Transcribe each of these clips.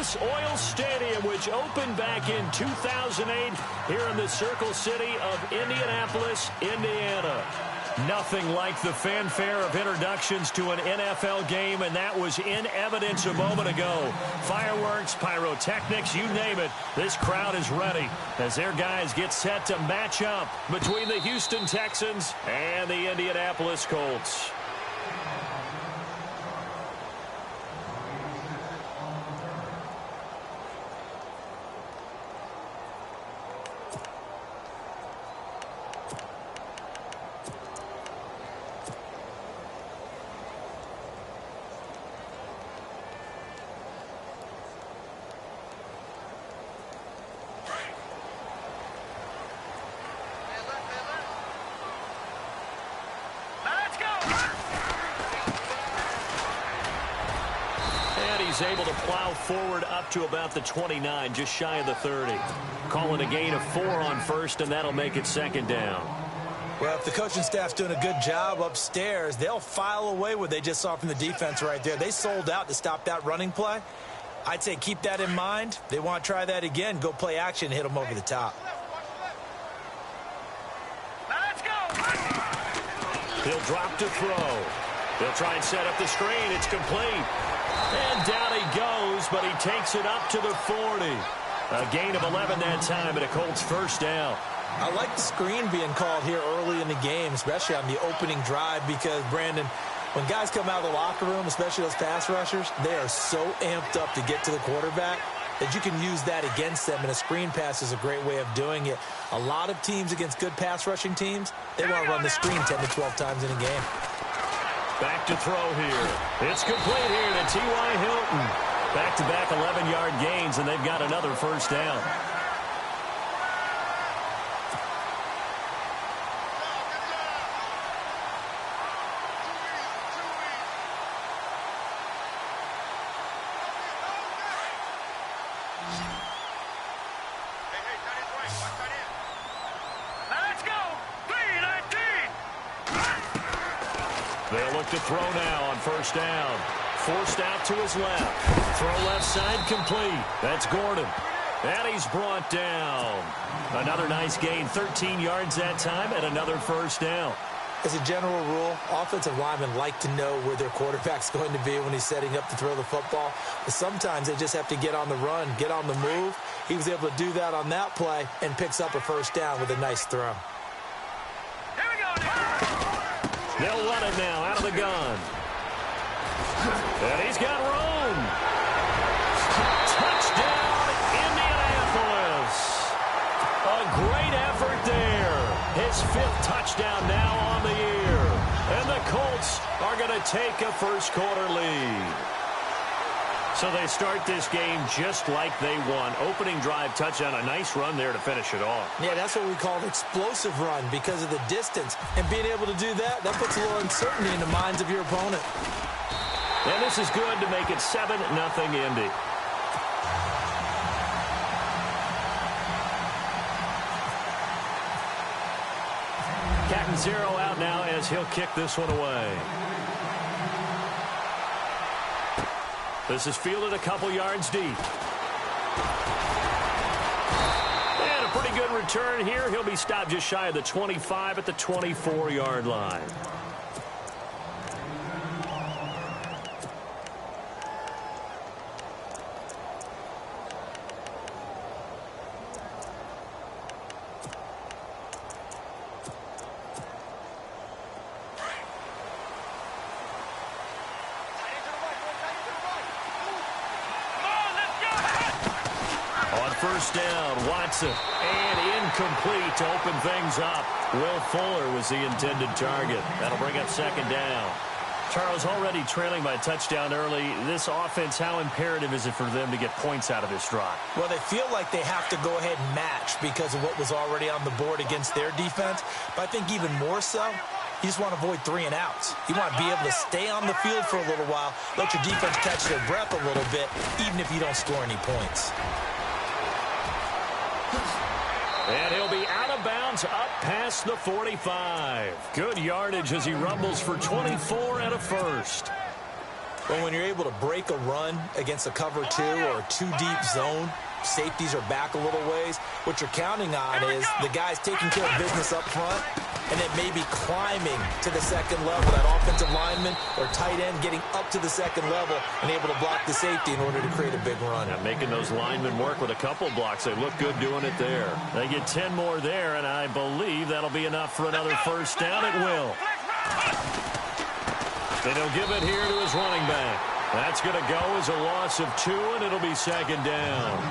Lucas Oil Stadium, which opened back in 2008 here in the Circle City of Indianapolis, Indiana. Nothing like the fanfare of introductions to an NFL game, and that was in evidence a moment ago. Fireworks, pyrotechnics, you name it. This crowd is ready as their guys get set to match up between the Houston Texans and the Indianapolis Colts. He's able to plow forward up to about the 29, just shy of the 30. Call it a gain of 4 on first, and that'll make it second down. Well, if the coaching staff's doing a good job upstairs, they'll file away what they just saw from the defense right there. They sold out to stop that running play. I'd say keep that in mind. They want to try that again, go play action, hit them over the top. Let's go! He'll drop to throw. They'll try and set up the screen. It's complete. And down he goes, but he takes it up to the 40. A gain of 11 that time, and a Colts first down. I like the screen being called here early in the game, especially on the opening drive, because, Brandon, when guys come out of the locker room, especially those pass rushers, they are so amped up to get to the quarterback that you can use that against them, and a screen pass is a great way of doing it. A lot of teams against good pass rushing teams, they want to run the screen 10 to 12 times in a game. Back to throw here. It's complete here to T.Y. Hilton. Back-to-back 11-yard gains, and they've got another first down. They'll look to throw now on first down. Forced out to his left. Throw left side complete. That's Gordon. And he's brought down. Another nice gain, 13 yards that time, and another first down. As a general rule, offensive linemen like to know where their quarterback's going to be when he's setting up to throw the football. But sometimes they just have to get on the run, get on the move. He was able to do that on that play and picks up a first down with a nice throw. They'll run it now out of the gun. And he's got room. Touchdown, Indianapolis. A great effort there. His 5th touchdown now on the year. And the Colts are going to take a first-quarter lead. So they start this game just like they won. Opening drive touchdown, a nice run there to finish it off. Yeah, that's what we call an explosive run because of the distance. And being able to do that, that puts a little uncertainty in the minds of your opponent. And this is good to make it 7-0 Indy. Captain Zero out now as he'll kick this one away. This is fielded a couple yards deep. And a pretty good return here. He'll be stopped just shy of the 25 at the 24-yard line. First down, Watson, and incomplete to open things up. Will Fuller was the intended target. That'll bring up second down. Charles, already trailing by a touchdown early. This offense, how imperative is it for them to get points out of this drive? Well, they feel like they have to go ahead and match because of what was already on the board against their defense. But I think even more so, you just want to avoid 3 and outs. You want to be able to stay on the field for a little while, let your defense catch their breath a little bit, even if you don't score any points. And he'll be out of bounds up past the 45. Good yardage as he rumbles for 24 and a first. Well, when you're able to break a run against a cover 2 or a 2-deep zone, safeties are back a little ways. What you're counting on is the guys taking care of business up front and then maybe climbing to the second level. That offensive lineman or tight end getting up to the second level and able to block the safety in order to create a big run. Yeah, making those linemen work with a couple blocks. They look good doing it there. They get 10 more there, and I believe that'll be enough for another first down. It will. And he'll give it here to his running back. That's going to go as a loss of 2, and it'll be second down.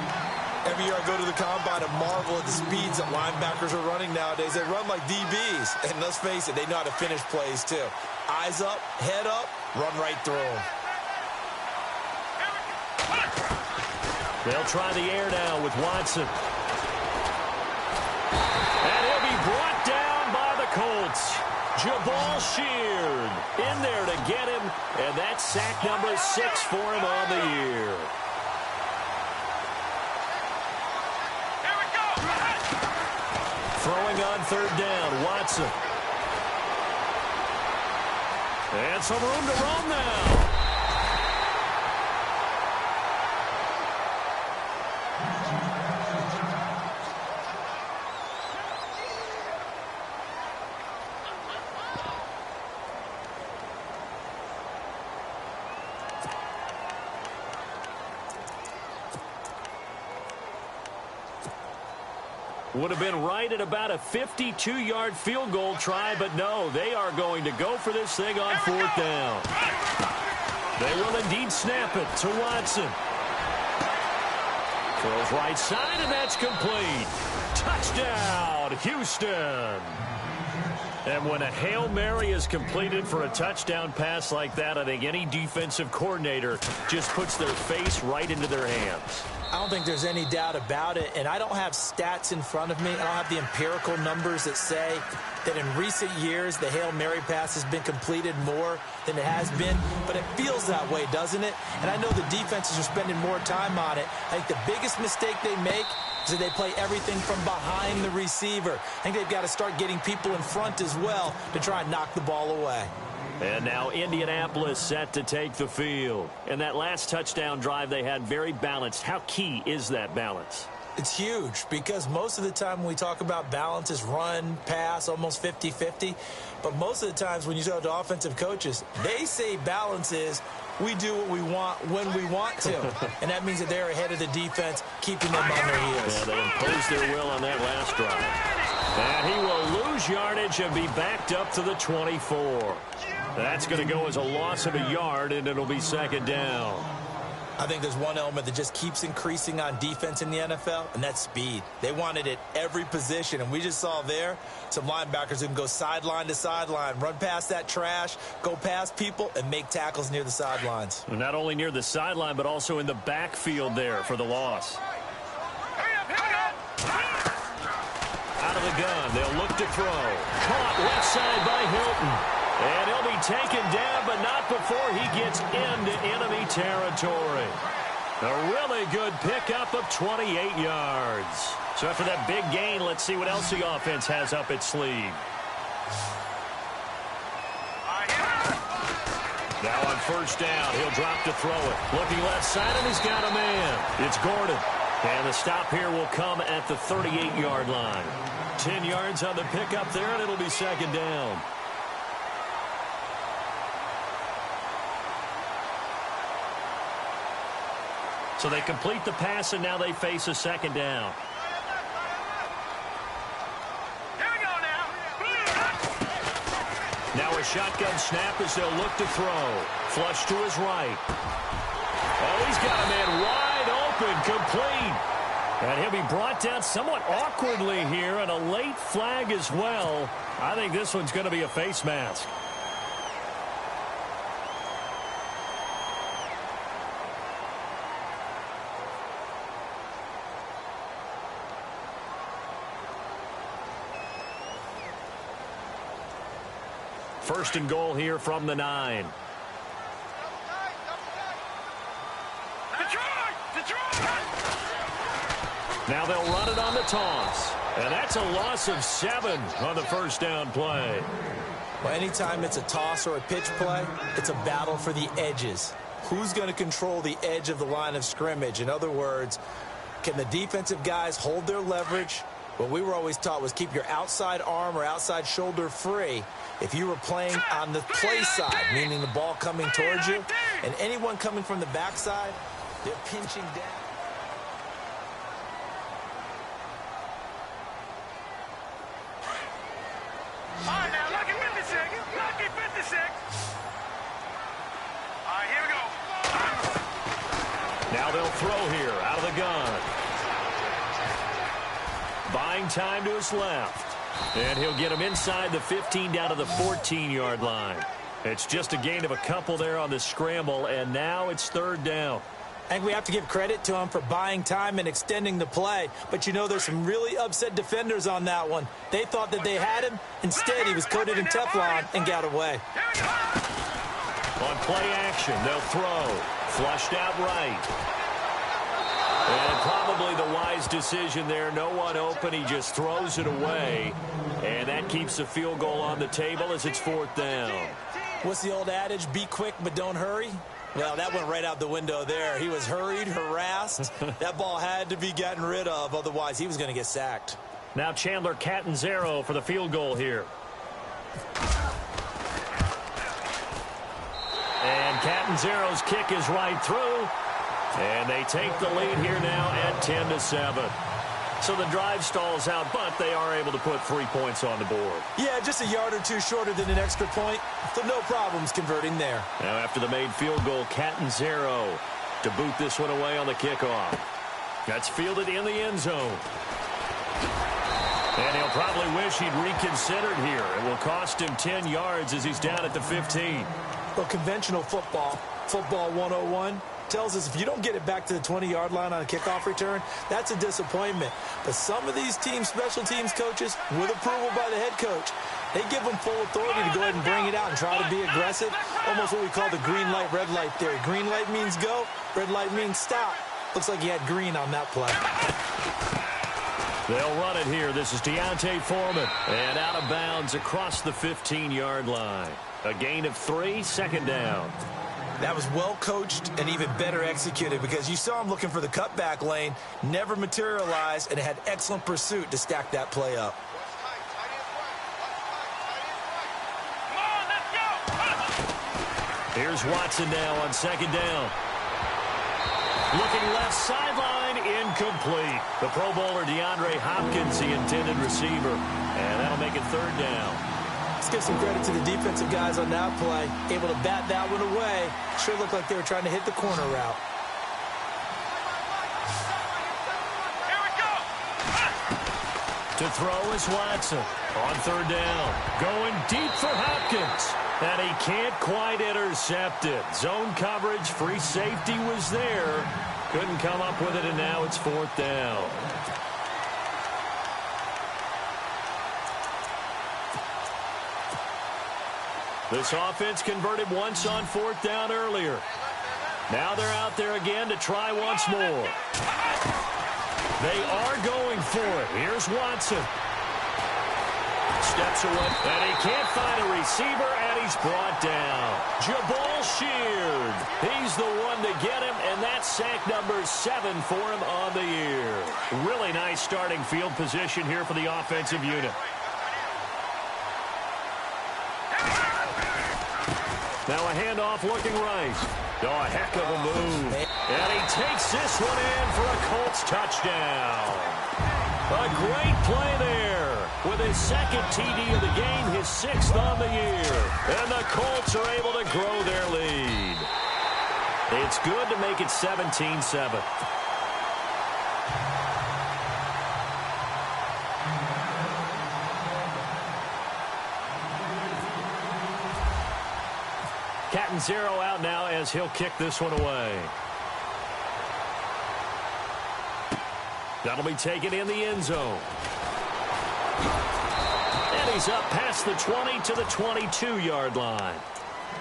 Every year I go to the combine and marvel at the speeds that linebackers are running nowadays. They run like DBs. And let's face it, they know how to finish plays too. Eyes up, head up, run right through them. They'll try the air now with Watson. And he'll be brought down by the Colts. Jabal Sheard in there to get him, and that's sack number 6 for him on the year. Throwing on third down, Watson. And some room to roam now. Would have been right at about a 52-yard field goal try, but no, they are going to go for this thing on fourth down. They will indeed snap it to Watson. Throws right side, and that's complete. Touchdown, Houston. And when a Hail Mary is completed for a touchdown pass like that, I think any defensive coordinator just puts their face right into their hands. I don't think there's any doubt about it, and I don't have stats in front of me. I don't have the empirical numbers that say that in recent years the Hail Mary pass has been completed more than it has been, but it feels that way, doesn't it? And I know the defenses are spending more time on it. I think the biggest mistake they make is that they play everything from behind the receiver. I think they've got to start getting people in front as well to try and knock the ball away. And now Indianapolis set to take the field. And that last touchdown drive they had very balanced. How key is that balance? It's huge because most of the time when we talk about balance is run, pass, almost 50-50. But most of the times when you talk to offensive coaches, they say balance is we do what we want when we want to. And that means that they're ahead of the defense, keeping them on their heels. Yeah, they imposed their will on that last drive. And he will lose yardage and be backed up to the 24. That's going to go as a loss of a yard, and it'll be second down. I think there's one element that just keeps increasing on defense in the NFL, and that's speed. They want it at every position, and we just saw there some linebackers who can go sideline to sideline, run past that trash, go past people, and make tackles near the sidelines. Not only near the sideline, but also in the backfield there for the loss. Out of the gun, they'll look to throw. Caught left side by Hilton. And he'll be taken down, but not before he gets into enemy territory. A really good pickup of 28 yards. So after that big gain, let's see what else the offense has up its sleeve. Now on first down, he'll drop to throw it. Looking left side, and he's got a man. It's Gordon. And the stop here will come at the 38-yard line. 10 yards on the pickup there, and it'll be second down. So they complete the pass, and now they face a second down. Here we go now. Now a shotgun snap as they'll look to throw. Flush to his right. Oh, he's got a man wide open, complete. And he'll be brought down somewhat awkwardly here, and a late flag as well. I think this one's going to be a face mask. First and goal here from the 9. Now they'll run it on the toss. And that's a loss of 7 on the first down play. Well, anytime it's a toss or a pitch play, it's a battle for the edges. Who's going to control the edge of the line of scrimmage? In other words, can the defensive guys hold their leverage? What we were always taught was keep your outside arm or outside shoulder free if you were playing on the play side, meaning the ball coming towards you, and anyone coming from the backside, they're pinching down. All right, now, lucky 56. Lucky 56. All right, here we go. Now they'll throw here out of the gun. Buying time to his left. And he'll get him inside the 15 down to the 14-yard line. It's just a gain of a couple there on the scramble, and now it's third down. I think we have to give credit to him for buying time and extending the play. But, you know, there's some really upset defenders on that one. They thought that they had him. Instead, he was coated in Teflon and got away. On play action, they'll throw. Flushed out right. And probably the wise decision there. No one open. He just throws it away. And that keeps the field goal on the table as it's fourth down. What's the old adage? Be quick, but don't hurry. Well, that went right out the window there. He was hurried, harassed. That ball had to be gotten rid of. Otherwise, he was going to get sacked. Now Chandler Catanzaro for the field goal here. And Catanzaro's kick is right through. And they take the lead here now at 10-7. So the drive stalls out, but they are able to put 3 points on the board. Yeah, just a yard or two shorter than an extra point. So no problems converting there. Now after the made field goal, Catanzaro to boot this one away on the kickoff. That's fielded in the end zone. And he'll probably wish he'd reconsidered here. It will cost him 10 yards as he's down at the 15. Well, conventional football 101, tells us if you don't get it back to the 20-yard line on a kickoff return, that's a disappointment. But some of these teams, special teams coaches, with approval by the head coach, they give them full authority to go ahead and bring it out and try to be aggressive. Almost what we call the green light, red light theory. Green light means go, red light means stop. Looks like he had green on that play. They'll run it here. This is Deontay Foreman. And out of bounds across the 15-yard line. A gain of 3, second down. That was well coached and even better executed because you saw him looking for the cutback lane, never materialized, and had excellent pursuit to stack that play up. Here's Watson now on second down. Looking left sideline, incomplete. The Pro Bowler DeAndre Hopkins, the intended receiver. And that'll make it third down. Let's give some credit to the defensive guys on that play. Able to bat that one away. Sure looked like they were trying to hit the corner route. Here we go. To throw is Watson on third down. Going deep for Hopkins. And he can't quite intercept it. Zone coverage, free safety was there. Couldn't come up with it, and now it's fourth down. This offense converted once on fourth down earlier. Now they're out there again to try once more. They are going for it. Here's Watson. Steps away, and he can't find a receiver, and he's brought down. Jabal Sheard. He's the one to get him, and that's sack number 7 for him on the year. Really nice starting field position here for the offensive unit. Now a handoff looking right. Oh, a heck of a move. And he takes this one in for a Colts touchdown. A great play there. With his second TD of the game, his 6th on the year. And the Colts are able to grow their lead. It's good to make it 17-7. Catanzaro out now as he'll kick this one away. That'll be taken in the end zone. And he's up past the 20 to the 22-yard line.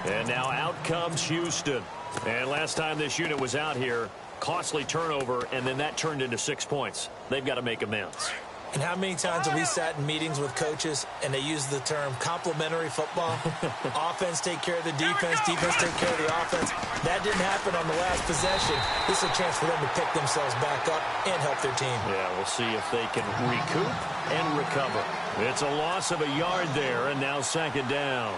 And now out comes Houston. And last time this unit was out here, costly turnover, and then that turned into 6 points. They've got to make amends. And how many times have we sat in meetings with coaches and they use the term complementary football? Offense take care of the defense, defense take care of the offense. That didn't happen on the last possession. This is a chance for them to pick themselves back up and help their team. Yeah, we'll see if they can recoup and recover. It's a loss of a yard there, and now second down.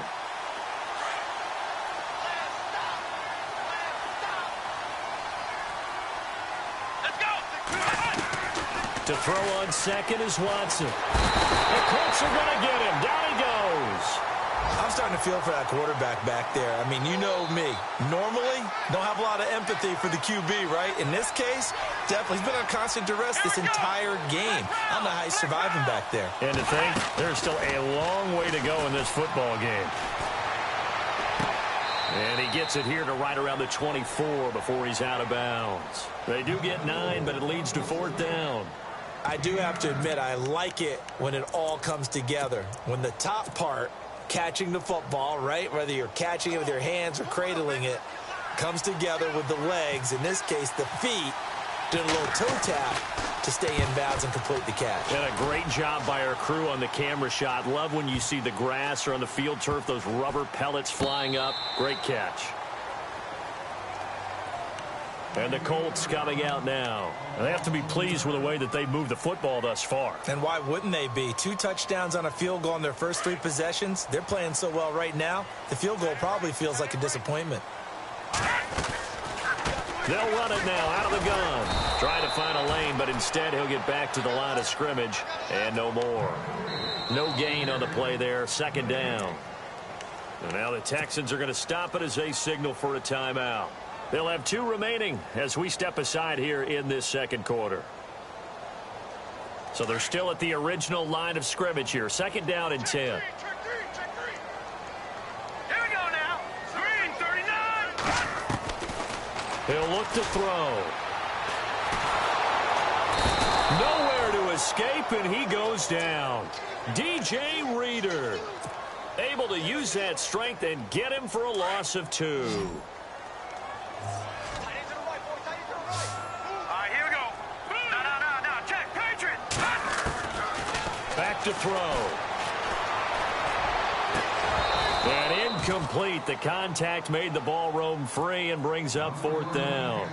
To throw on second is Watson. The Colts are going to get him. Down he goes. I'm starting to feel for that quarterback back there. I mean, you know me. Normally, don't have a lot of empathy for the QB, right? In this case, definitely. He's been on constant duress this entire game. I don't know how he's surviving back there. And to think, there's still a long way to go in this football game. And he gets it here to right around the 24 before he's out of bounds. They do get 9, but it leads to fourth down. I do have to admit, I like it when it all comes together. When the top part, catching the football, right, whether you're catching it with your hands or cradling it, comes together with the legs, in this case the feet, doing a little toe tap to stay in bounds and complete the catch. And a great job by our crew on the camera shot. Love when you see the grass or on the field turf, those rubber pellets flying up. Great catch. And the Colts coming out now. And they have to be pleased with the way that they moved the football thus far. And why wouldn't they be? 2 touchdowns on a field goal in their first 3 possessions. They're playing so well right now, the field goal probably feels like a disappointment. They'll run it now out of the gun. Trying to find a lane, but instead he'll get back to the line of scrimmage. And no more. No gain on the play there. Second down. And now the Texans are going to stop it as they signal for a timeout. They'll have 2 remaining as we step aside here in this second quarter. So they're still at the original line of scrimmage here. Second down and 10. Here we go now. Green 39. He'll look to throw. Nowhere to escape, and he goes down. DJ Reader able to use that strength and get him for a loss of 2. Back to throw. And incomplete. The contact made the ball roam free and brings up fourth down.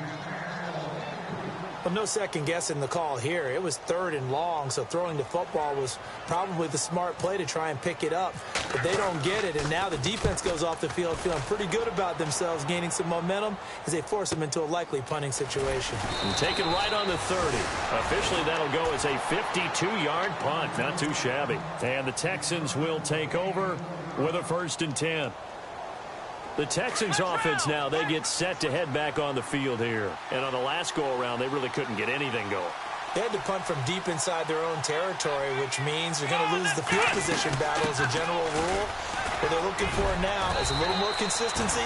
Well, no second guessing the call here. It was 3rd and long, so throwing the football was probably the smart play to try and pick it up. But they don't get it, and now the defense goes off the field feeling pretty good about themselves, gaining some momentum as they force them into a likely punting situation. And taken right on the 30. Officially, that'll go as a 52-yard punt. Not too shabby. And the Texans will take over with a 1st and 10. The Texans offense now, they get set to head back on the field here. And on the last go-around, they really couldn't get anything going. They had to punt from deep inside their own territory, which means they're going to lose the field position battle as a general rule. What they're looking for now is a little more consistency,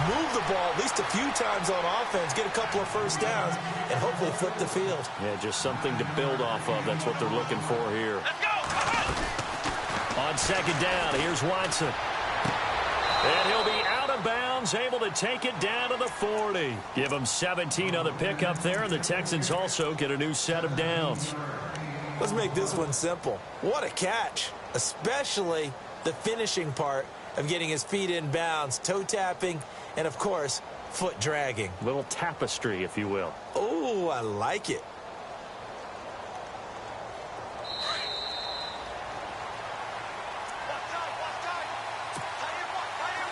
move the ball at least a few times on offense, get a couple of first downs, and hopefully flip the field. Yeah, just something to build off of. That's what they're looking for here. Let's go. On second down, here's Watson. And he'll be out of bounds, able to take it down to the 40. Give him 17 on the pickup there, and the Texans also get a new set of downs. Let's make this one simple. What a catch, especially the finishing part of getting his feet in bounds, toe tapping, and, of course, foot dragging. Little tapestry, if you will. Oh, I like it.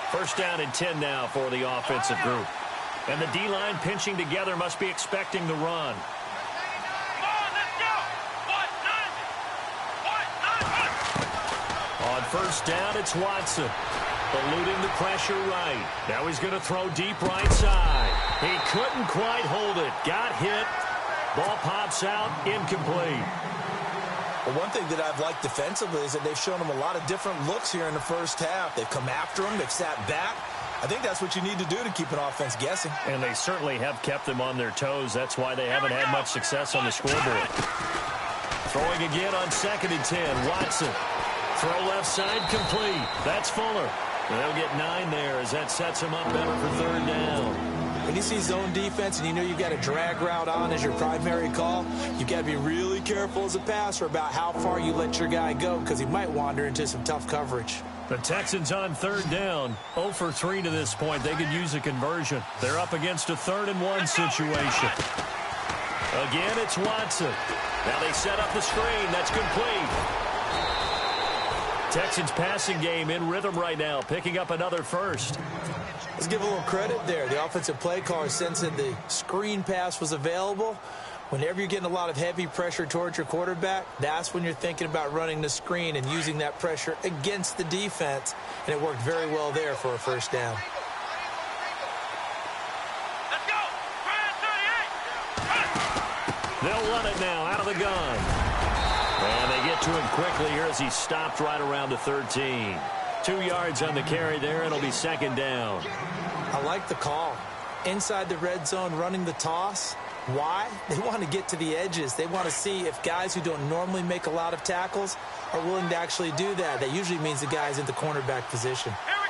First down and 10 now for the offensive group. And the D-line pinching together must be expecting the run. Come on, let's go. On first down, it's Watson. Eluding the pressure right. Now he's going to throw deep right side. He couldn't quite hold it. Got hit. Ball pops out. Incomplete. Well, one thing that I've liked defensively is that they've shown him a lot of different looks here in the first half. They've come after him. They've sat back. I think that's what you need to do to keep an offense guessing. And they certainly have kept them on their toes. That's why they haven't had much success on the scoreboard. Throwing again on second and 10. Watson. Throw left side complete. That's Fuller. And they'll get 9 there as that sets him up better for third down. When you see zone defense and you know you've got a drag route on as your primary call, you've got to be really careful as a passer about how far you let your guy go because he might wander into some tough coverage. The Texans on third down, 0 for 3 to this point. They could use a conversion. They're up against a 3rd-and-1 situation. Again, it's Watson. Now they set up the screen. That's complete. Texans passing game in rhythm right now, picking up another first. Let's give a little credit there. The offensive play caller sensed that the screen pass was available. Whenever you're getting a lot of heavy pressure towards your quarterback, that's when you're thinking about running the screen and using that pressure against the defense. And it worked very well there for a first down. Let's go. 38. They'll run it now out of the gun. And they get to him quickly here as he stopped right around the 13. 2 yards on the carry there. It'll be 2nd down. I like the call. Inside the red zone, running the toss. Why? They want to get to the edges. They want to see if guys who don't normally make a lot of tackles are willing to actually do that. That usually means the guy's in the cornerback position. Here we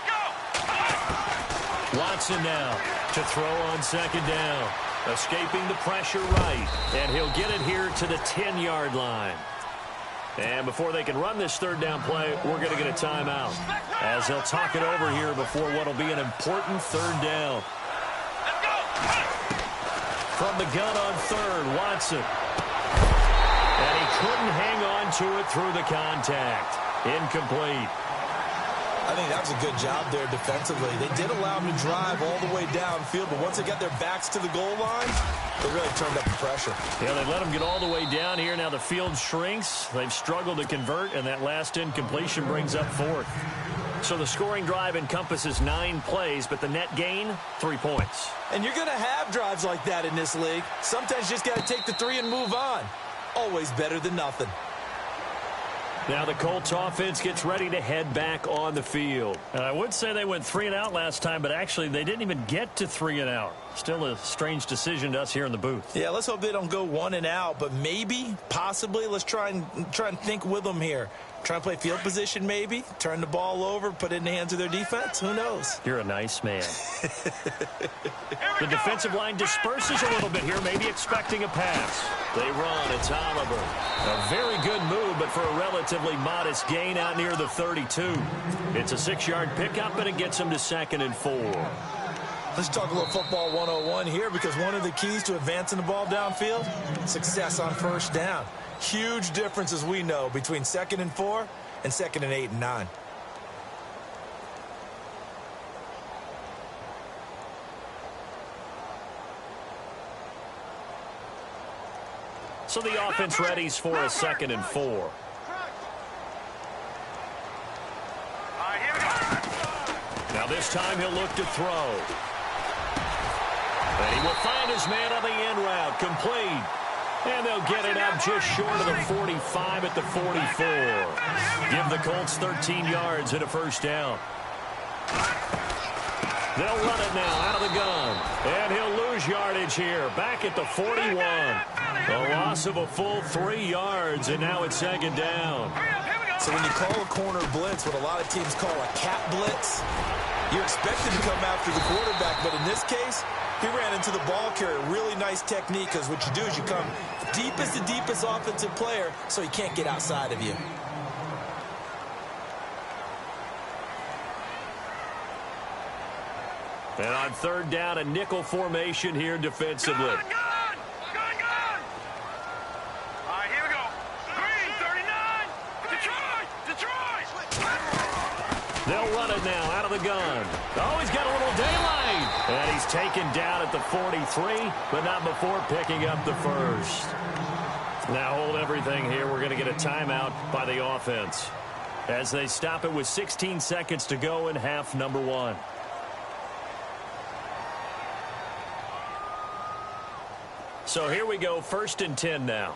go. Watson now to throw on 2nd down. Escaping the pressure right. And he'll get it here to the 10-yard line. And before they can run this 3rd down play, we're going to get a timeout. As they'll talk it over here before what will be an important 3rd down. Let's go. From the gun on 3rd, Watson. And he couldn't hang on to it through the contact. Incomplete. I think that was a good job there defensively. They did allow them to drive all the way downfield, but once they got their backs to the goal line, they really turned up the pressure. Yeah, they let them get all the way down here. Now the field shrinks. They've struggled to convert, and that last incompletion brings up 4th. So the scoring drive encompasses 9 plays, but the net gain, 3 points. And you're going to have drives like that in this league. Sometimes you just got to take the 3 and move on. Always better than nothing. Now the Colts offense gets ready to head back on the field. And I would say they went 3 and out last time, but actually they didn't even get to 3 and out. Still a strange decision to us here in the booth. Yeah, let's hope they don't go 1 and out, but maybe, possibly, let's try and think with them here. Try and play field position maybe, turn the ball over, put it in the hands of their defense. Who knows? You're a nice man. The defensive line disperses a little bit here, maybe expecting a pass. They run. It's Oliver. A very good move, but for a relatively modest gain out near the 32. It's a 6-yard pickup, and it gets them to 2nd and 4. Let's talk a little football 101 here, because one of the keys to advancing the ball downfield, success on 1st down. Huge difference, as we know, between 2nd and 4 and 2nd and 8 and 9. So the offense readies for a 2nd and 4. All right, here we go. Now this time he'll look to throw. And he will find his man on the end route, complete. And they'll get it up just short of the 45 at the 44. Give the Colts 13 yards and a 1st down. They'll run it now out of the gun. And he'll lose yardage here, back at the 41. A loss of a full 3 yards, and now it's 2nd down. So when you call a corner blitz, what a lot of teams call a cat blitz, you're expected to come after the quarterback, but in this case, he ran into the ball carrier. Really nice technique, because what you do is you come deepest to deepest offensive player so he can't get outside of you. And on 3rd down, a nickel formation here defensively. Good. All right, here we go. Green, 39. Detroit. They'll run it now out of the gun. Oh, he's got a little daylight. And he's taken down at the 43, but not before picking up the 1st. Now hold everything here. We're going to get a timeout by the offense as they stop it with 16 seconds to go in half number 1. So here we go, 1st and 10 now.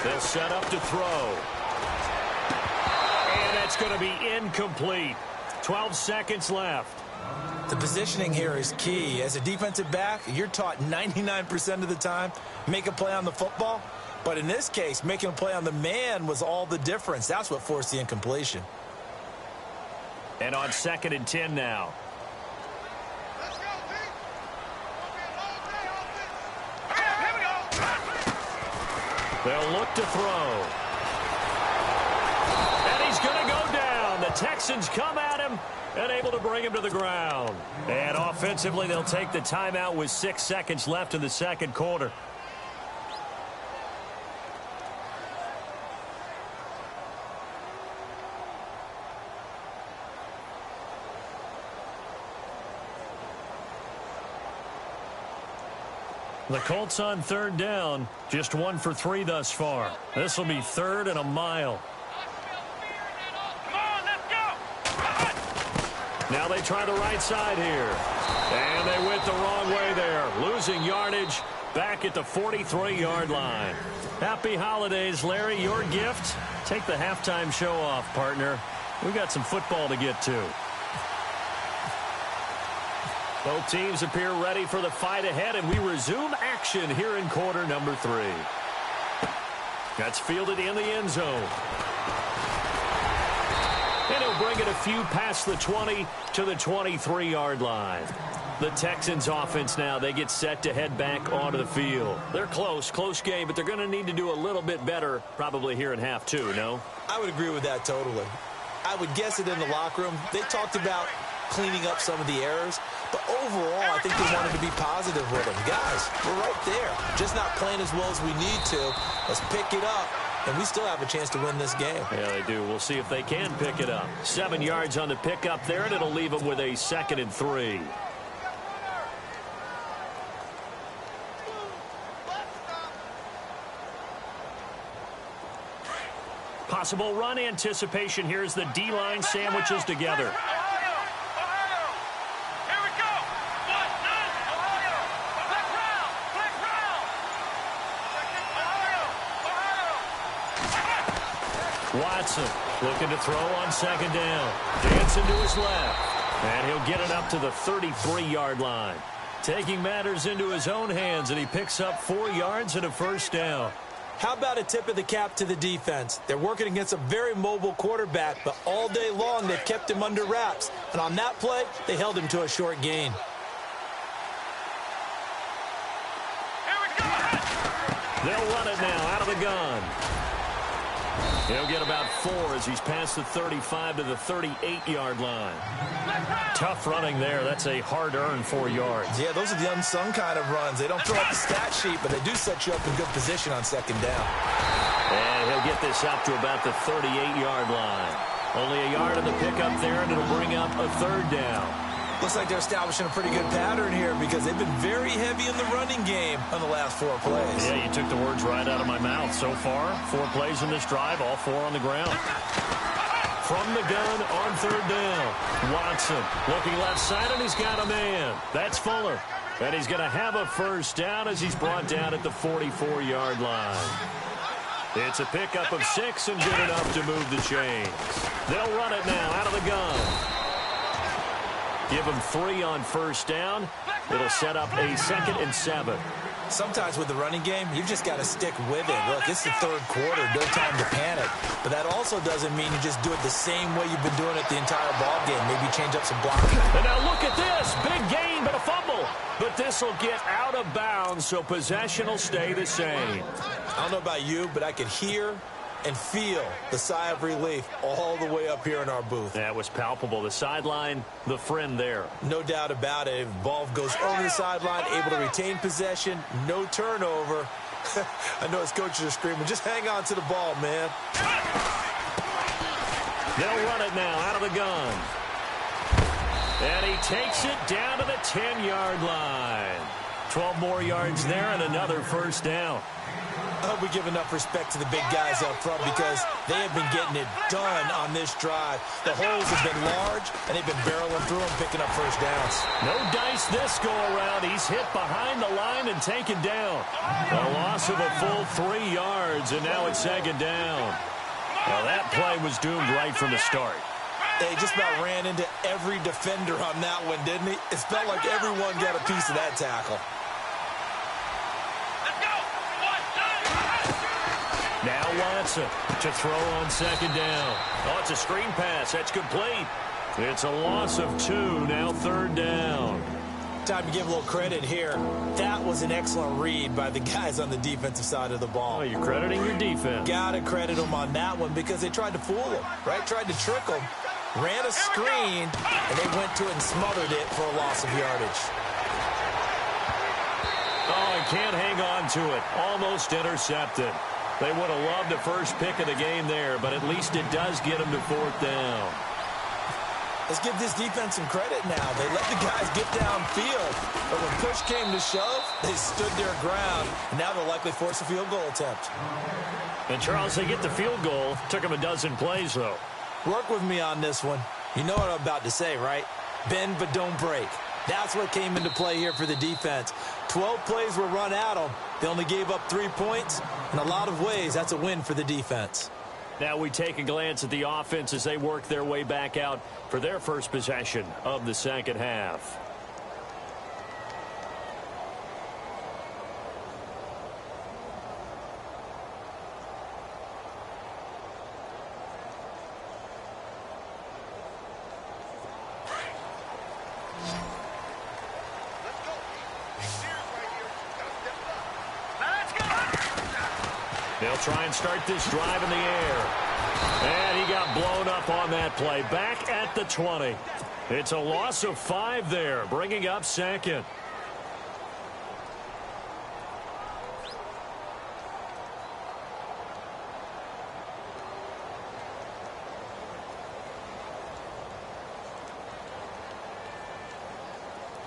They'll set up to throw. And that's going to be incomplete. 12 seconds left. The positioning here is key. As a defensive back, you're taught 99% of the time, make a play on the football, But in this case, making a play on the man was all the difference. That's what forced the incompletion. And on 2nd and 10 now. They'll look to throw. And he's going to go down. The Texans come at him and able to bring him to the ground. And offensively, they'll take the timeout with 6 seconds left in the second quarter. The Colts on 3rd down, just 1 for 3 thus far. This will be 3rd and a mile. Come on, let's go. Now they try the right side here. And they went the wrong way there, losing yardage back at the 43-yard line. Happy holidays, Larry. Your gift? Take the halftime show off, partner. We got some football to get to. Both teams appear ready for the fight ahead, and we resume action here in quarter number 3. That's fielded in the end zone. And he'll bring it a few past the 20 to the 23-yard line. The Texans offense now, they get set to head back onto the field. They're close game, but they're going to need to do a little bit better probably here in half 2, no? I would agree with that totally. I would guess it in the locker room. They talked about cleaning up some of the errors, but overall, I think they wanted to be positive with them. Guys, we're right there. Just not playing as well as we need to. Let's pick it up, and we still have a chance to win this game. Yeah, they do. We'll see if they can pick it up. 7 yards on the pickup there, and it'll leave them with a 2nd and 3. Possible run anticipation. Here's the D-line sandwiches together. Watson looking to throw on 2nd down. Dancing to his left. And he'll get it up to the 33-yard line. Taking matters into his own hands, and he picks up 4 yards and a 1st down. How about a tip of the cap to the defense? They're working against a very mobile quarterback, but all day long they've kept him under wraps. And on that play, they held him to a short gain. They'll run it now out of the gun. He'll get about 4 as he's past the 35 to the 38-yard line. Tough running there. That's a hard-earned 4 yards. Yeah, those are the unsung kind of runs. They don't throw up the stat sheet, but they do set you up in good position on 2nd down. And he'll get this up to about the 38-yard line. Only a yard on the pickup there, and it'll bring up a 3rd down. Looks like they're establishing a pretty good pattern here because they've been very heavy in the running game on the last 4 plays. Yeah, you took the words right out of my mouth. So far, 4 plays in this drive, all 4 on the ground. From the gun on 3rd down. Watson looking left side, and he's got a man. That's Fuller. And he's going to have a 1st down as he's brought down at the 44-yard line. It's a pickup of 6 and good enough to move the chains. They'll run it now out of the gun. Give him 3 on 1st down. It'll set up a 2nd and 7. Sometimes with the running game, you've just got to stick with it. Look, it's the 3rd quarter. No time to panic. But that also doesn't mean you just do it the same way you've been doing it the entire ball game. Maybe change up some blocking. And now look at this. Big gain, but a fumble. But this will get out of bounds, so possession will stay the same. I don't know about you, but I could hear and feel the sigh of relief all the way up here in our booth. That was palpable. The sideline, the friend there. No doubt about it. Ball goes over the sideline, able to retain possession, no turnover. I know his coaches are screaming, just hang on to the ball, man. They'll run it now out of the gun. And he takes it down to the 10-yard line. 12 more yards there and another 1st down. I hope we give enough respect to the big guys up front because they have been getting it done on this drive. The holes have been large, and they've been barreling through them, picking up 1st downs. No dice this go-around. He's hit behind the line and taken down. A loss of a full 3 yards, and now it's 2nd down. Well, that play was doomed right from the start. They just about ran into every defender on that one, didn't he? It felt like everyone got a piece of that tackle. Watson to throw on second down. Oh, it's a screen pass. That's complete. It's a loss of 2, now third down. Time to give a little credit here. That was an excellent read by the guys on the defensive side of the ball. Oh, you're crediting your defense. Got to credit them on that one because they tried to fool him, right? Tried to trick him, ran a screen, and they went to it and smothered it for a loss of yardage. Oh, he can't hang on to it. Almost intercepted. They would have loved the first pick of the game there, but at least it does get them to fourth down. Let's give this defense some credit now. They let the guys get downfield, but when push came to shove, they stood their ground, and now they'll likely force a field goal attempt. And, Charles, they get the field goal. Took them a dozen plays, though. Work with me on this one. You know what I'm about to say, right? Bend but don't break. That's what came into play here for the defense. 12 plays were run at them. They only gave up 3 points. In a lot of ways, that's a win for the defense. Now we take a glance at the offense as they work their way back out for their first possession of the second half. They'll try and start this drive in the air. And he got blown up on that play. Back at the 20. It's a loss of 5 there, bringing up second.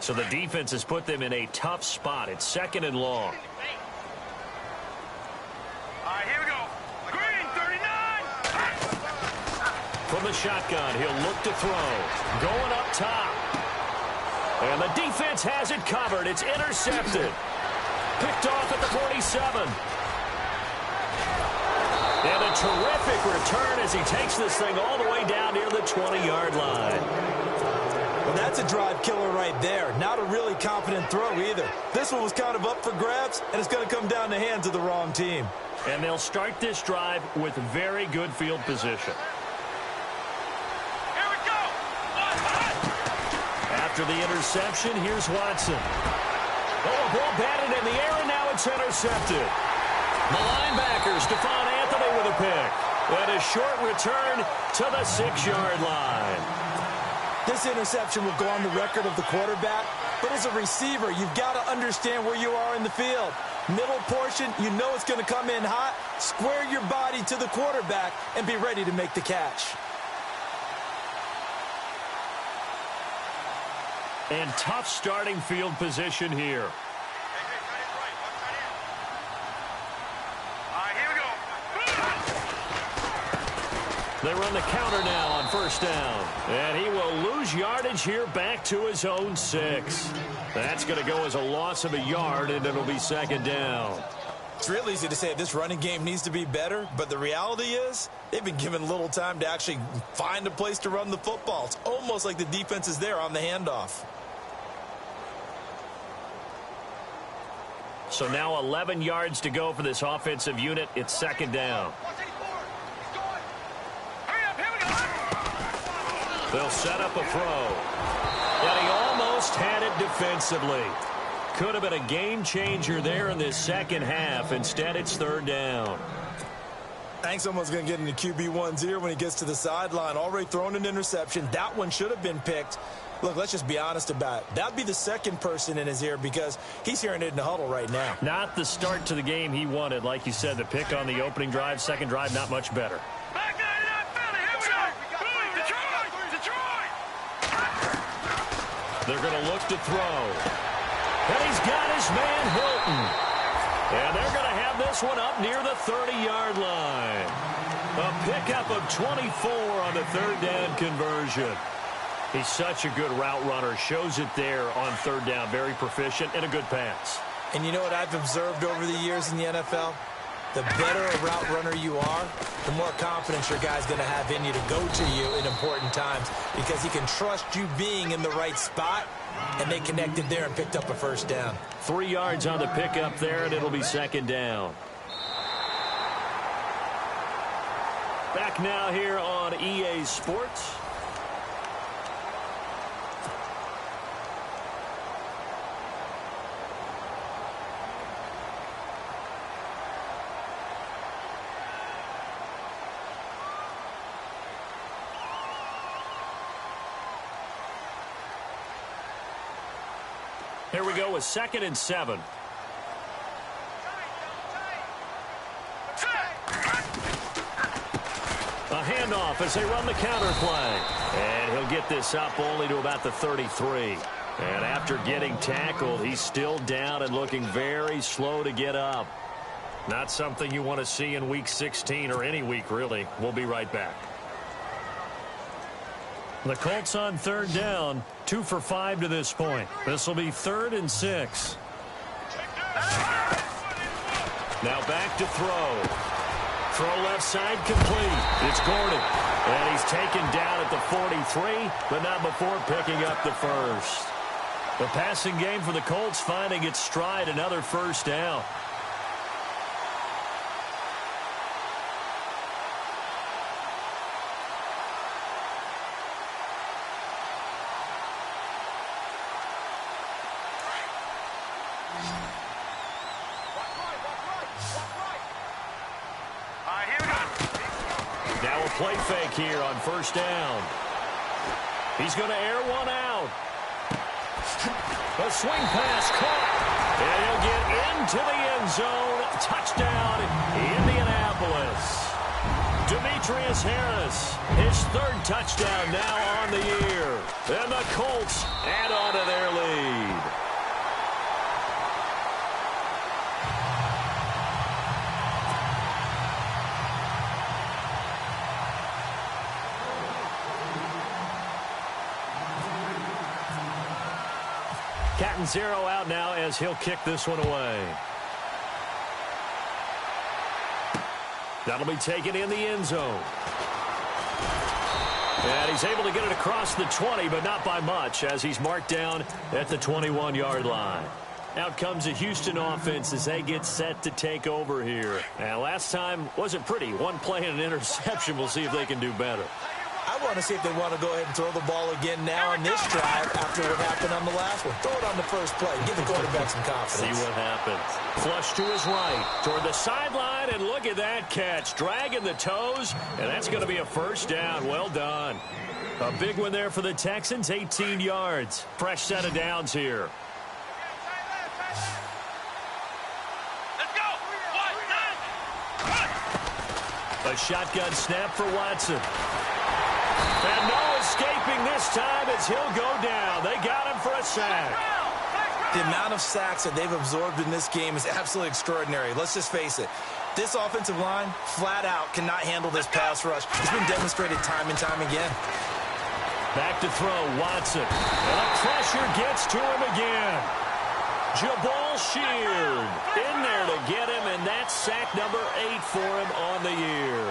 So the defense has put them in a tough spot. It's second and long. From the shotgun, he'll look to throw. Going up top. And the defense has it covered. It's intercepted. Picked off at the 47. And a terrific return as he takes this thing all the way down near the 20-yard line. Well, that's a drive killer right there. Not a really confident throw either. This one was kind of up for grabs, and it's going to come down the hands of the wrong team. And they'll start this drive with very good field position. After the interception, here's Watson. Oh, a ball batted in the air, and now it's intercepted. The linebacker, Stephon Anthony with a pick. And a short return to the 6-yard line. This interception will go on the record of the quarterback, but as a receiver, you've got to understand where you are in the field. Middle portion, you know it's going to come in hot. Square your body to the quarterback and be ready to make the catch. And tough starting field position here. They run the counter now on first down. And he will lose yardage here back to his own 6. That's going to go as a loss of a yard, and it'll be second down. It's real easy to say this running game needs to be better, but the reality is they've been given little time to actually find a place to run the football. It's almost like the defense is there on the handoff. So now 11 yards to go for this offensive unit. It's second down. They'll set up a throw. And he almost had it defensively. Could have been a game changer there in this second half. Instead, it's third down. I think someone's going to get into QB1's ear when he gets to the sideline. Already thrown an interception. That one should have been picked. Look, let's just be honest about it. That'd be the second person in his ear because he's hearing it in the huddle right now. Not the start to the game he wanted. Like you said, the pick on the opening drive, second drive, not much better. They're going to look to throw. And he's got his man Hilton. And they're going to have this one up near the 30-yard line. A pickup of 24 on the third down conversion. He's such a good route runner. Shows it there on third down. Very proficient and a good pass. And you know what I've observed over the years in the NFL? The better a route runner you are, the more confidence your guy's going to have in you to go to you in important times because he can trust you being in the right spot, and they connected there and picked up a first down. 3 yards on the pickup there, and it'll be second down. Back now here on EA Sports. Here we go with 2nd and 7. A handoff as they run the counter play. And he'll get this up only to about the 33. And after getting tackled, he's still down and looking very slow to get up. Not something you want to see in Week 16 or any week, really. We'll be right back. The Colts on 3rd down, 2 for 5 to this point. This will be 3rd and 6. Now back to throw. Throw left side complete. It's Gordon. And he's taken down at the 43, but not before picking up the first. The passing game for the Colts finding its stride, another first down. Now a play fake here on 1st down. He's going to air one out. A swing pass caught. And he'll get into the end zone. Touchdown, Indianapolis. Demetrius Harris, his 3rd touchdown now on the year. And the Colts add on to their lead. Cat and 0 out now as he'll kick this one away. That'll be taken in the end zone. And he's able to get it across the 20, but not by much, as he's marked down at the 21-yard line. Out comes the Houston offense as they get set to take over here. And last time wasn't pretty. One play and an interception. We'll see if they can do better. I want to see if they want to go ahead and throw the ball again now on this drive after what happened on the last one. Throw it on the first play. Give the quarterback some confidence. See what happens. Flush to his right, toward the sideline, and look at that catch. Dragging the toes, and that's going to be a first down. Well done. A big one there for the Texans, 18 yards. Fresh set of downs here. Let's go. A shotgun snap for Watson. And no escaping this time as he'll go down. They got him for a sack. The amount of sacks that they've absorbed in this game is absolutely extraordinary. Let's just face it. This offensive line, flat out, cannot handle this pass rush. It's been demonstrated time and time again. Back to throw, Watson. And the pressure gets to him again. Jabal Sheard in there to get him, and that's sack number 8 for him on the year.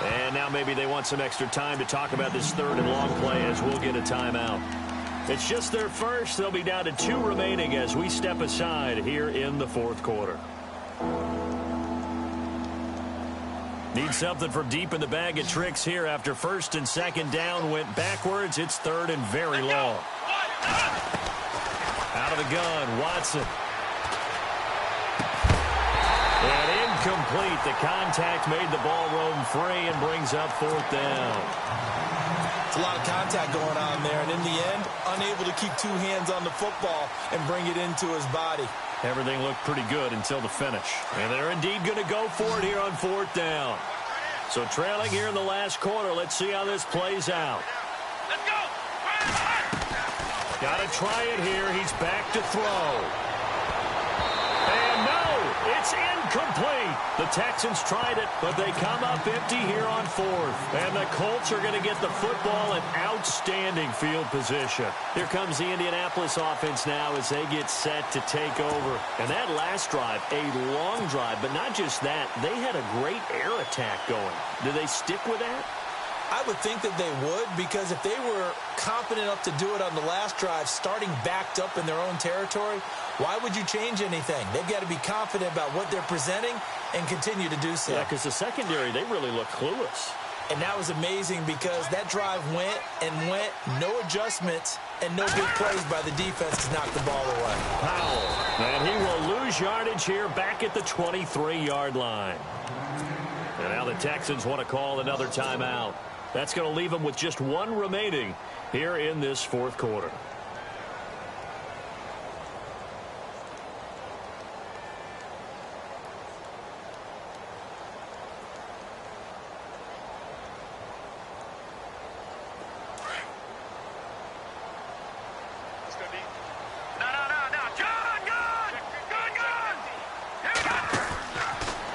And now maybe they want some extra time to talk about this 3rd and long play as we'll get a timeout. It's just their first. They'll be down to 2 remaining as we step aside here in the 4th quarter. Need something from deep in the bag of tricks here after 1st and 2nd down went backwards. It's 3rd and very long. Out of the gun, Watson. And incomplete. The contact made the ball roam free and brings up 4th down. It's a lot of contact going on there, and in the end, unable to keep 2 hands on the football and bring it into his body. Everything looked pretty good until the finish. And they're indeed going to go for it here on 4th down. So trailing here in the last quarter. Let's see how this plays out. Let's go. Got to try it here. He's back to throw. And no, It's incomplete. The Texans tried it, but they come up empty here on fourth. And the Colts are going to get the football in outstanding field position. Here comes the Indianapolis offense now as they get set to take over. And that last drive, a long drive, but not just that. They had a great air attack going. Do they stick with that? I would think that they would, because if they were confident enough to do it on the last drive, starting backed up in their own territory, why would you change anything? They've got to be confident about what they're presenting and continue to do so. Yeah, because the secondary, they really look clueless. And that was amazing because that drive went and went, no adjustments, and no big plays by the defense to knock the ball away. Powell, and he will lose yardage here back at the 23-yard line. And now the Texans want to call another timeout. That's going to leave them with just one remaining here in this fourth quarter.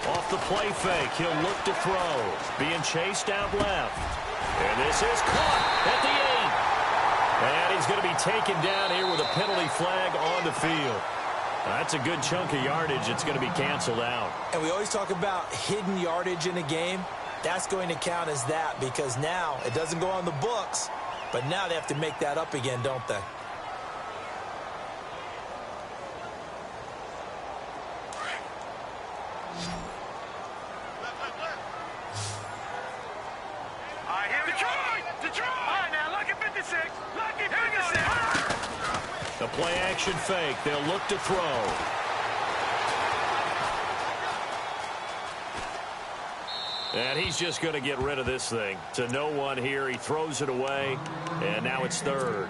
Off the play fake, he'll look to throw. Being chased out left. And this is caught at the 8. And he's going to be taken down here with a penalty flag on the field. That's a good chunk of yardage. It's going to be canceled out. And we always talk about hidden yardage in a game. That's going to count as that because now it doesn't go on the books, but now they have to make that up again, don't they? The play action fake. They'll look to throw. And he's just going to get rid of this thing. To no one here. He throws it away. And now it's third.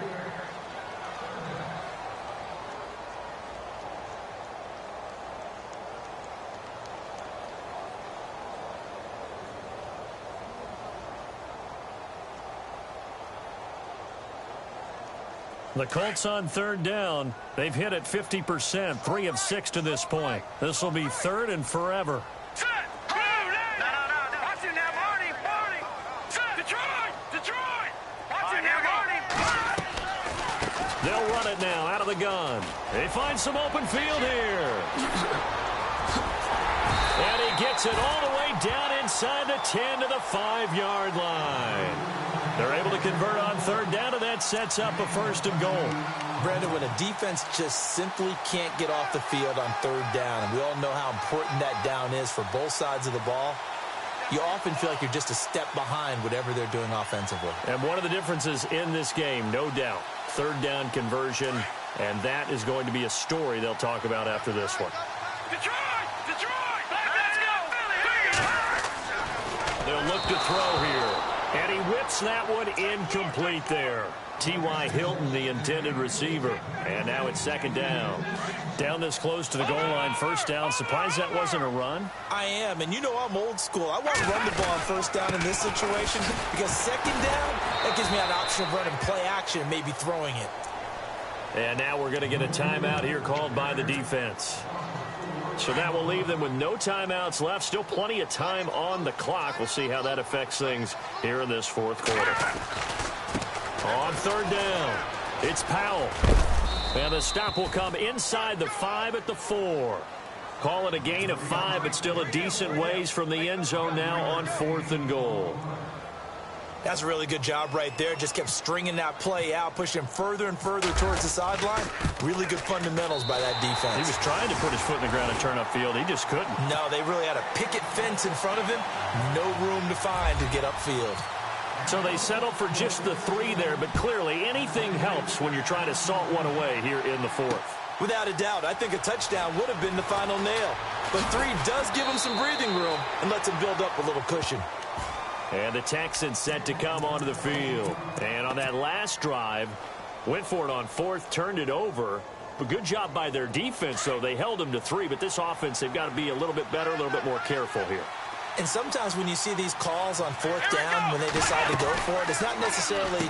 The Colts on third down. They've hit it 50%, 3 of 6 to this point. This will be third and forever. They'll run it now out of the gun. They find some open field here. And he gets it all the way down inside the 10 to the 5-yard line. They're able to convert on third down, and that sets up a first and goal. Brandon, when a defense just simply can't get off the field on third down, and we all know how important that down is for both sides of the ball, you often feel like you're just a step behind whatever they're doing offensively. And one of the differences in this game, no doubt, third down conversion, and that is going to be a story they'll talk about after this one. Detroit! Detroit! Let's go! They'll look to throw here. And he whips that one incomplete there. T.Y. Hilton, the intended receiver. And now it's second down. Down this close to the goal line, first down. Surprised that wasn't a run? I am, and you know I'm old school. I want to run the ball on first down in this situation because second down, that gives me an option of running play action and maybe throwing it. And now we're going to get a timeout here called by the defense. So that will leave them with no timeouts left. Still plenty of time on the clock. We'll see how that affects things here in this fourth quarter. On third down, it's Powell. And the stop will come inside the 5 at the 4. Call it a gain of 5, but still a decent ways from the end zone now on 4th and goal. That's a really good job right there. Just kept stringing that play out, pushing him further and further towards the sideline. Really good fundamentals by that defense. He was trying to put his foot in the ground and turn upfield. He just couldn't. No, they really had a picket fence in front of him. No room to find to get upfield. So they settled for just the 3 there, but clearly anything helps when you're trying to salt one away here in the 4th. Without a doubt, I think a touchdown would have been the final nail. But 3 does give him some breathing room and lets him build up a little cushion. And the Texans set to come onto the field. And on that last drive, went for it on 4th, turned it over. But good job by their defense, though. They held them to 3, but this offense, they've got to be a little bit better, a little bit more careful here. And sometimes when you see these calls on 4th down, when they decide to go for it, it's not necessarily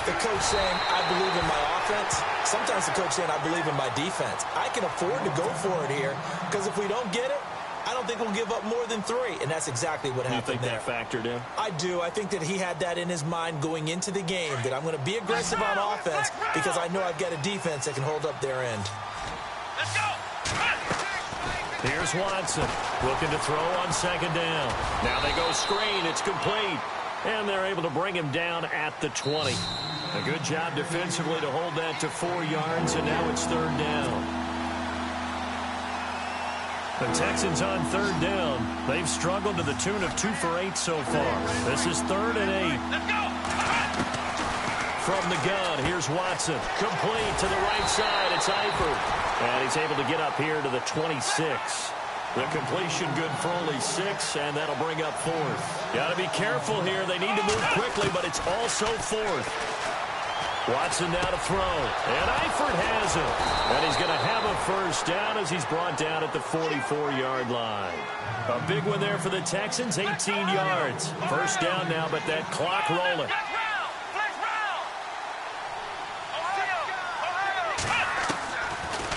the coach saying, I believe in my offense. Sometimes the coach saying, I believe in my defense. I can afford to go for it here because if we don't get it, I don't think we'll give up more than 3, and that's exactly what happened there. You think that factored in? I do. I think that he had that in his mind going into the game, that I'm going to be aggressive on offense because I know I've got a defense that can hold up their end. Let's go. Here's Watson looking to throw on second down. Now they go screen. It's complete. And they're able to bring him down at the 20. A good job defensively to hold that to 4 yards, and now it's third down. The Texans on third down. They've struggled to the tune of 2 for 8 so far. This is 3rd and 8. Let's go. From the gun, here's Watson. Complete to the right side. It's Eifert. And he's able to get up here to the 26. The completion good for only 6, and that'll bring up 4th. Got to be careful here. They need to move quickly, but it's also 4th. Watson now to throw, and Eifert has it. And he's going to have a first down as he's brought down at the 44-yard line. A big one there for the Texans, 18 yards. First down now, but that clock rolling.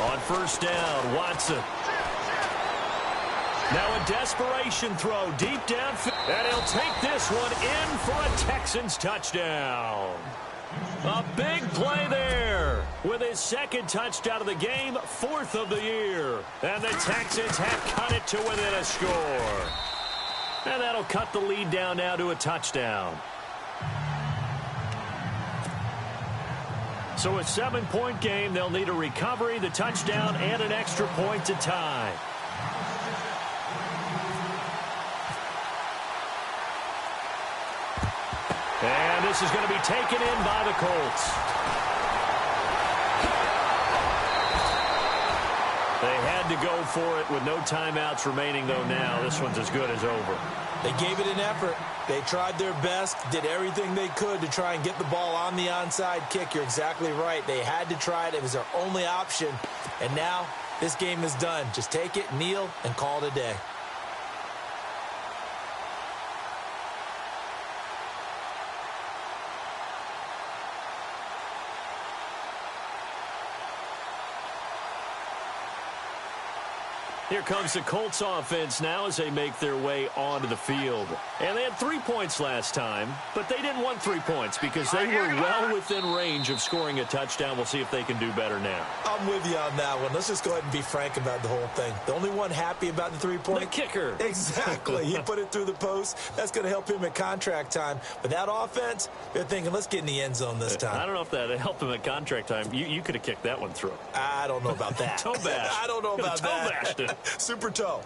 On first down, Watson. Now a desperation throw deep downfield. And he'll take this one in for a Texans touchdown. A big play there with his 2nd touchdown of the game, 4th of the year. And the Texans have cut it to within a score. And that'll cut the lead down now to a touchdown. So a 7-point game. They'll need a recovery, the touchdown, and an extra point to tie. And this is going to be taken in by the Colts. They had to go for it with no timeouts remaining, though, now. This one's as good as over. They gave it an effort. They tried their best, did everything they could to try and get the ball on the onside kick. You're exactly right. They had to try it. It was their only option. And now this game is done. Just take it, kneel, and call it a day. Here comes the Colts offense now as they make their way onto the field. And they had 3 points last time, but they didn't want 3 points because they were well within range of scoring a touchdown. We'll see if they can do better now. I'm with you on that one. Let's just go ahead and be frank about the whole thing. The only one happy about the 3-point. The kicker. Exactly. He put it through the post. That's going to help him at contract time. But that offense, they're thinking, let's get in the end zone this time. I don't know if that helped him at contract time. You could have kicked that one through. I don't know about that. Toe bash. I don't know about that. Toe bashed it. Super toe.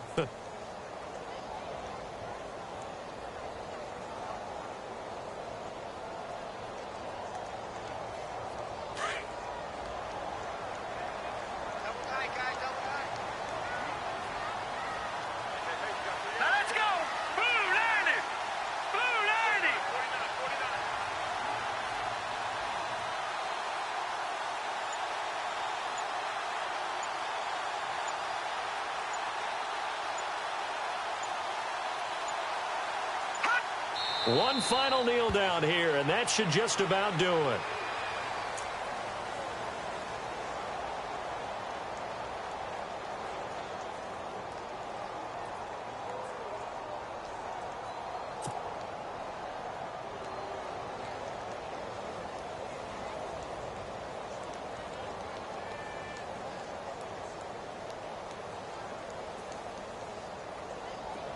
One final kneel down here, and that should just about do it.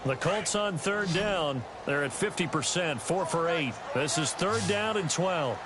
The Colts on third down. They're at 50%, 4 for 8. This is 3rd down and 12.